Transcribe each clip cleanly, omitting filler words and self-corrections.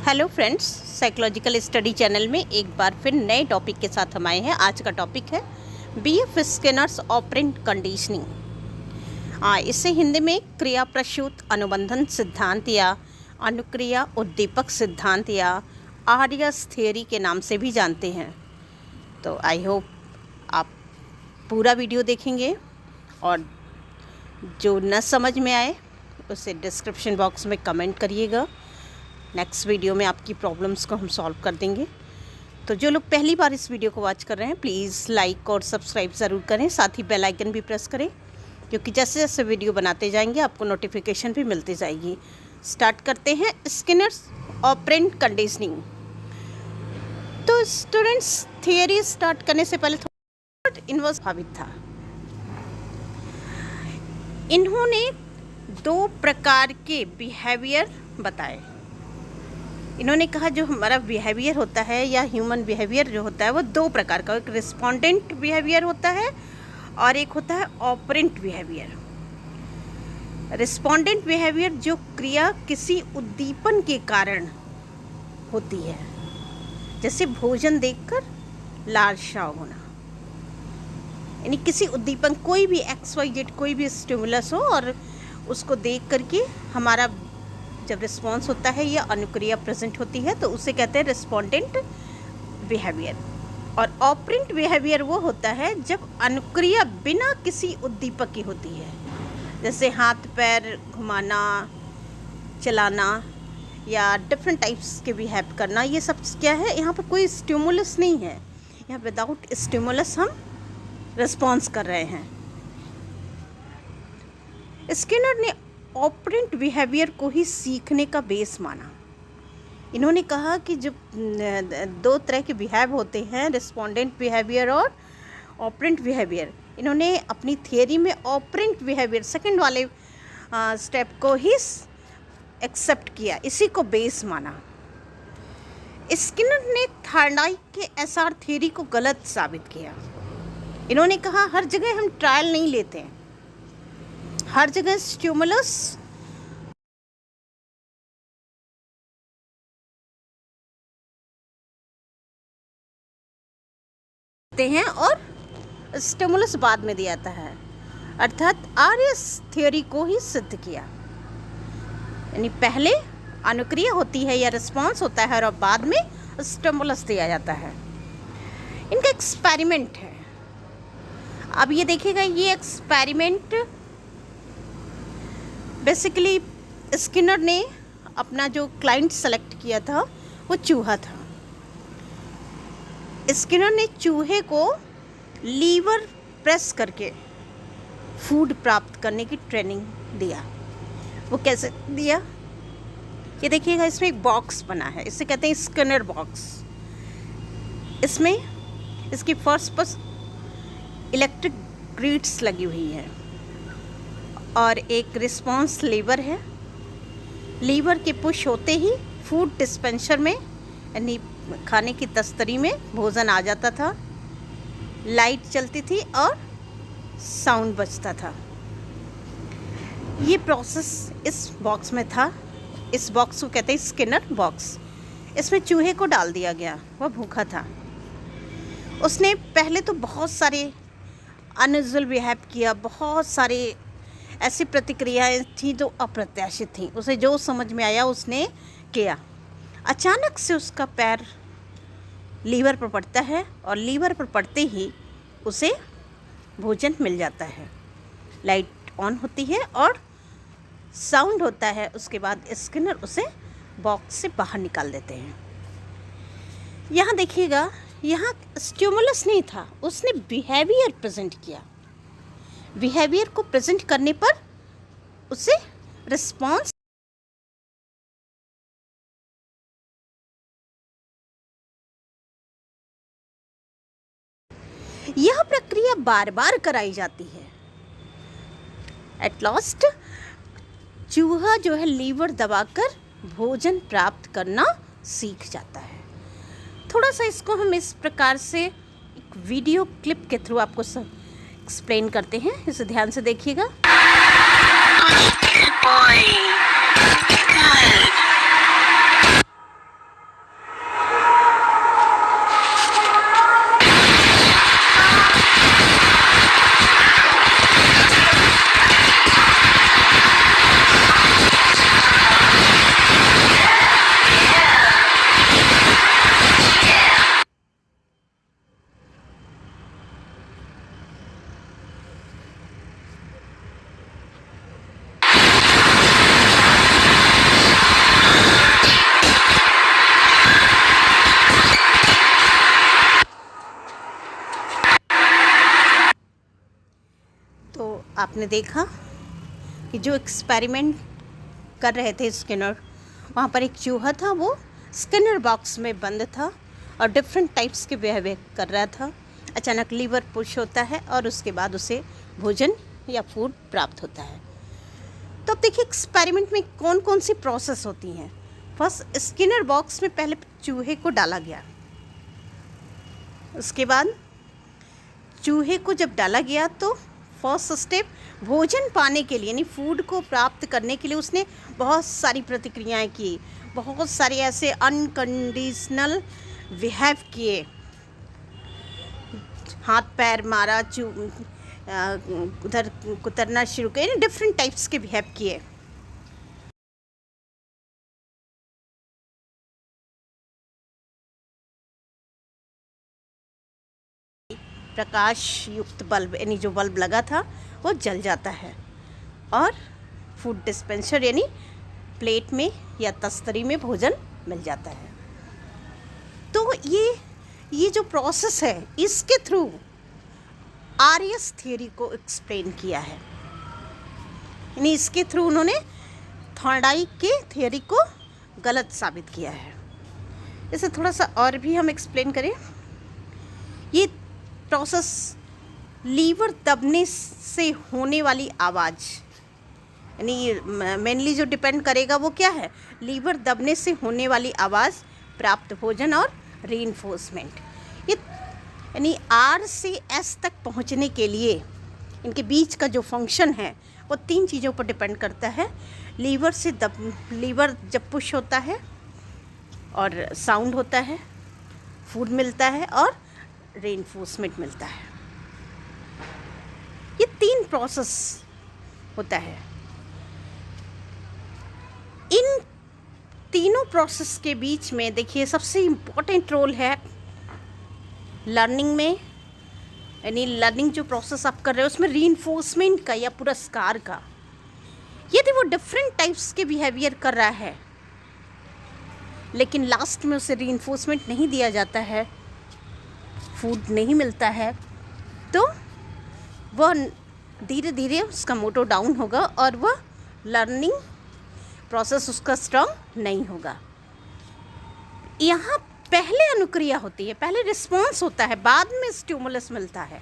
Hello friends, psychological study channel में एक बार फिर नए टॉपिक के साथ हम आए हैं। आज का टॉपिक है बीएफ स्किनर्स ऑपरेंट कंडीशनिंग। इसे हिंदी में क्रिया प्रसूत अनुबंधन सिद्धांत या अनुक्रिया उद्दीपक सिद्धांत या आर्यस थियरी के नाम से भी जानते हैं। तो आई होप आप पूरा वीडियो देखेंगे और जो न समझ में आए उसे डिस्क्रिप्शन बॉक्स में कमेंट करिएगा। नेक्स्ट वीडियो में आपकी प्रॉब्लम्स को हम सॉल्व कर देंगे। तो जो लोग पहली बार इस वीडियो को वॉच कर रहे हैं प्लीज़ लाइक और सब्सक्राइब ज़रूर करें, साथ ही बेल आइकन भी प्रेस करें, क्योंकि जैसे जैसे वीडियो बनाते जाएंगे आपको नोटिफिकेशन भी मिलती जाएगी। स्टार्ट करते हैं स्किनर्स ऑपरेंट कंडीशनिंग। तो स्टूडेंट्स, थियरी स्टार्ट करने से पहले थोड़ा इन्वर्स भावित था। इन्होंने दो प्रकार के बिहेवियर बताए। इन्होंने कहा जो हमारा बिहेवियर होता है या ह्यूमन बिहेवियर जो होता है वो दो प्रकार का, एक रिस्पोंडेंट बिहेवियर होता है और एक होता है ऑपरेंट बिहेवियर। रिस्पोंडेंट बिहेवियर जो क्रिया किसी उद्दीपन के कारण होती है, जैसे भोजन देखकर लालसा होना, यानी किसी उद्दीपन, कोई भी XYZ कोई भी स्टिमुलस हो और उसको देख करके हमारा जब रिस्पॉन्स होता है या अनुक्रिया प्रेजेंट होती है तो उसे कहते हैं रिस्पोंडेंट बिहेवियर। और ऑपरेंट बिहेवियर वो होता है जब अनुक्रिया बिना किसी उद्दीपक की होती है, जैसे हाथ पैर घुमाना, चलाना या डिफरेंट टाइप्स के बिहेव करना। ये सब क्या है, यहाँ पर कोई स्टिमुलस नहीं है, यहाँ विदाउट स्टिमुलस हम रिस्पॉन्स कर रहे हैं। स्किनर ने ऑपरेंट बिहेवियर को ही सीखने का बेस माना। इन्होंने कहा कि जो दो तरह के बिहेव होते हैं, रिस्पोंडेंट बिहेवियर और ऑपरेंट बिहेवियर, इन्होंने अपनी थियरी में ऑपरेंट बिहेवियर सेकंड वाले स्टेप को ही एक्सेप्ट किया, इसी को बेस माना। स्किनर ने थार्नडाइक के एसआर थियरी को गलत साबित किया। इन्होंने कहा हर जगह हम ट्रायल नहीं लेते हैं, हर जगह स्टिमुलस देते हैं और स्टिमुलस बाद में दिया जाता है, अर्थात आर्यस थियरी को ही सिद्ध किया। यानी पहले अनुक्रिया होती है या रिस्पॉन्स होता है और बाद में स्टिमुलस दिया जाता है। इनका एक्सपेरिमेंट है। अब ये देखिएगा, ये एक्सपेरिमेंट बेसिकली स्किनर ने अपना जो क्लाइंट सेलेक्ट किया था वो चूहा था। स्किनर ने चूहे को लीवर प्रेस करके फूड प्राप्त करने की ट्रेनिंग दिया। वो कैसे दिया, ये देखिएगा, इसमें एक बॉक्स बना है, इसे कहते हैं स्किनर बॉक्स। इसमें इसकी फर्स्ट पर इलेक्ट्रिक ग्रिड्स लगी हुई है और एक रिस्पॉन्स लीवर है। लीवर के पुश होते ही फूड डिस्पेंसर में, यानी खाने की तस्तरी में भोजन आ जाता था, लाइट चलती थी और साउंड बजता था। ये प्रोसेस इस बॉक्स में था। इस बॉक्स को कहते हैं स्किनर बॉक्स। इसमें चूहे को डाल दिया गया, वह भूखा था। उसने पहले तो बहुत सारे अनयूजुअल बिहेव किया, बहुत सारे ऐसी प्रतिक्रियाएं थी जो अप्रत्याशित थी। उसे जो समझ में आया उसने किया। अचानक से उसका पैर लीवर पर पड़ता है और लीवर पर पड़ते ही उसे भोजन मिल जाता है। लाइट ऑन होती है और साउंड होता है। उसके बाद स्किनर उसे बॉक्स से बाहर निकाल देते हैं। यहाँ देखिएगा, यहाँ स्टिमुलस नहीं था, उसने बिहेवियर प्रेजेंट किया। बिहेवियर को प्रेजेंट करने पर उसे रिस्पॉन्स, यह प्रक्रिया बार बार कराई जाती है। एट लास्ट चूहा जो है लीवर दबाकर भोजन प्राप्त करना सीख जाता है। थोड़ा सा इसको हम इस प्रकार से एक वीडियो क्लिप के थ्रू आपको सब एक्सप्लेन करते हैं, इसे ध्यान से देखिएगा। आपने देखा कि जो एक्सपेरिमेंट कर रहे थे स्किनर, वहाँ पर एक चूहा था, वो स्किनर बॉक्स में बंद था और डिफरेंट टाइप्स के बिहेवियर कर रहा था। अचानक लीवर पुश होता है और उसके बाद उसे भोजन या फूड प्राप्त होता है। तो अब देखिए एक्सपेरिमेंट में कौन कौन सी प्रोसेस होती हैं। फर्स्ट, स्किनर बॉक्स में पहले चूहे को डाला गया। उसके बाद चूहे को जब डाला गया तो फर्स्ट स्टेप, भोजन पाने के लिए यानी फूड को प्राप्त करने के लिए उसने बहुत सारी प्रतिक्रियाएं की, बहुत सारे ऐसे अनकंडीशनल बिहेव किए, हाथ पैर मारा, उधर कुतरना शुरू किए, डिफरेंट टाइप्स के बिहेव किए। प्रकाश युक्त बल्ब यानी जो बल्ब लगा था वो जल जाता है और फूड डिस्पेंसर यानी प्लेट में या तस्तरी में भोजन मिल जाता है। तो ये जो प्रोसेस है, इसके थ्रू आर्यस थ्योरी को एक्सप्लेन किया है, यानी इसके थ्रू उन्होंने थॉर्नडाइक के थ्योरी को गलत साबित किया है। इसे थोड़ा सा और भी हम एक्सप्लेन करें, ये प्रोसेस लीवर दबने से होने वाली आवाज़, यानी मेनली जो डिपेंड करेगा वो क्या है, लीवर दबने से होने वाली आवाज़, प्राप्त भोजन और रीइंफोर्समेंट। ये यानी आर से एस तक पहुंचने के लिए इनके बीच का जो फंक्शन है वो 3 चीज़ों पर डिपेंड करता है। लीवर जब पुश होता है और साउंड होता है, फूड मिलता है और रीइंफोर्समेंट मिलता है। ये 3 प्रोसेस होता है। इन तीनों प्रोसेस के बीच में देखिए सबसे इम्पोर्टेंट रोल है लर्निंग में, यानी लर्निंग जो प्रोसेस आप कर रहे हो उसमें रीइंफोर्समेंट का या पुरस्कार का। यदि वो डिफरेंट टाइप्स के बिहेवियर कर रहा है लेकिन लास्ट में उसे रीइंफोर्समेंट नहीं दिया जाता है, फूड नहीं मिलता है, तो वह धीरे धीरे उसका मोटो डाउन होगा और वह लर्निंग प्रोसेस उसका स्ट्रॉन्ग नहीं होगा। यहाँ पहले अनुक्रिया होती है, पहले रिस्पॉन्स होता है, बाद में स्टिमुलस मिलता है।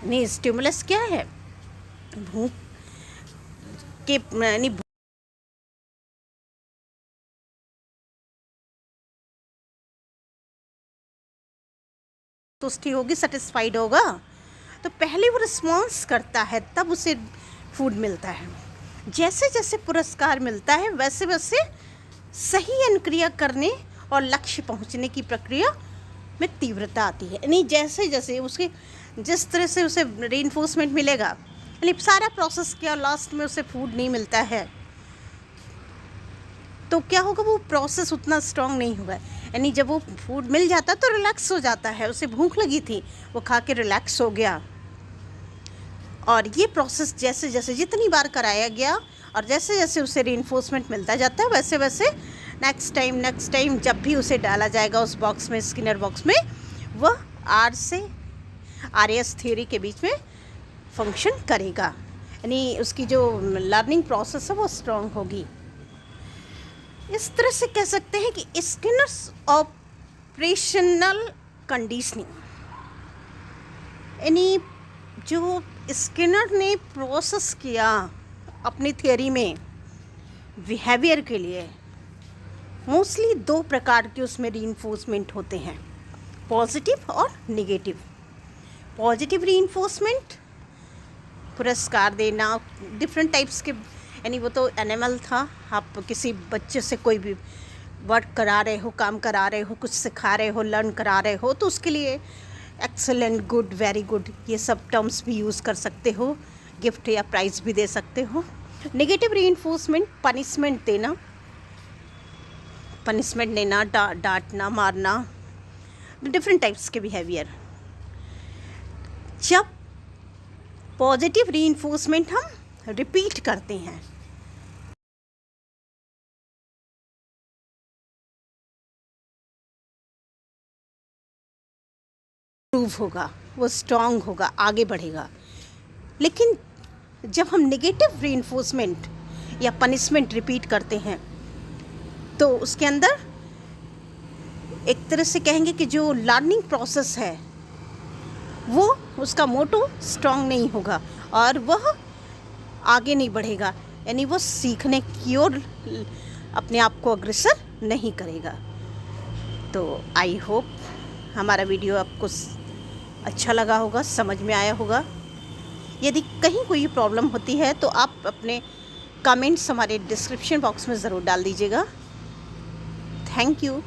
नहीं, स्टिमुलस क्या है, भूख के यानी तुष्टि होगी, सेटिस्फाइड होगा, तो पहले वो रिस्पॉन्स करता है तब उसे फूड मिलता है। जैसे जैसे पुरस्कार मिलता है वैसे वैसे सही अनुक्रिया करने और लक्ष्य पहुंचने की प्रक्रिया में तीव्रता आती है। यानी जैसे जैसे उसके जिस तरह से उसे रीइंफोर्समेंट मिलेगा, यानी सारा प्रोसेस किया, लास्ट में उसे फूड नहीं मिलता है तो क्या होगा, वो प्रोसेस उतना स्ट्रॉन्ग नहीं होगा। यानी जब वो फूड मिल जाता तो रिलैक्स हो जाता है, उसे भूख लगी थी, वो खा के रिलैक्स हो गया। और ये प्रोसेस जैसे जैसे जितनी बार कराया गया और जैसे जैसे उसे रीइंफोर्समेंट मिलता जाता है वैसे वैसे नेक्स्ट टाइम जब भी उसे डाला जाएगा उस बॉक्स में, स्किनर बॉक्स में, वह आर से आर्यस थ्योरी के बीच में फंक्शन करेगा, यानी उसकी जो लर्निंग प्रोसेस है वो स्ट्रॉन्ग होगी। इस तरह से कह सकते हैं कि स्किनर्स ऑपरेशनल कंडीशनिंग, यानी जो स्किनर ने प्रोसेस किया अपनी थियरी में बिहेवियर के लिए, मोस्टली 2 प्रकार के उसमें रीइंफोर्समेंट होते हैं, पॉजिटिव और नेगेटिव। पॉजिटिव रीइंफोर्समेंट, पुरस्कार देना, डिफरेंट टाइप्स के, यानी वो तो एनिमल था, आप किसी बच्चे से कोई भी वर्क करा रहे हो, काम करा रहे हो, कुछ सिखा रहे हो, लर्न करा रहे हो, तो उसके लिए एक्सेलेंट, गुड, वेरी गुड, ये सब टर्म्स भी यूज़ कर सकते हो, गिफ्ट या प्राइज़ भी दे सकते हो। नेगेटिव रीइंफोर्समेंट, पनिशमेंट देना, पनिशमेंट देना, डांटना, मारना, डिफरेंट टाइप्स के बिहेवियर। जब पॉजिटिव रीइंफोर्समेंट हम रिपीट करते हैं, इम्प्रूव होगा, वो स्ट्रॉन्ग होगा, आगे बढ़ेगा। लेकिन जब हम नेगेटिव रीइंफोर्समेंट या पनिशमेंट रिपीट करते हैं तो उसके अंदर एक तरह से कहेंगे कि जो लर्निंग प्रोसेस है वो उसका मोटो स्ट्रांग नहीं होगा और वह आगे नहीं बढ़ेगा, यानी वो सीखने की ओर अपने आप को अग्रसर नहीं करेगा। तो आई होप हमारा वीडियो आपको अच्छा लगा होगा, समझ में आया होगा। यदि कहीं कोई प्रॉब्लम होती है तो आप अपने कमेंट्स हमारे डिस्क्रिप्शन बॉक्स में ज़रूर डाल दीजिएगा। Thank you.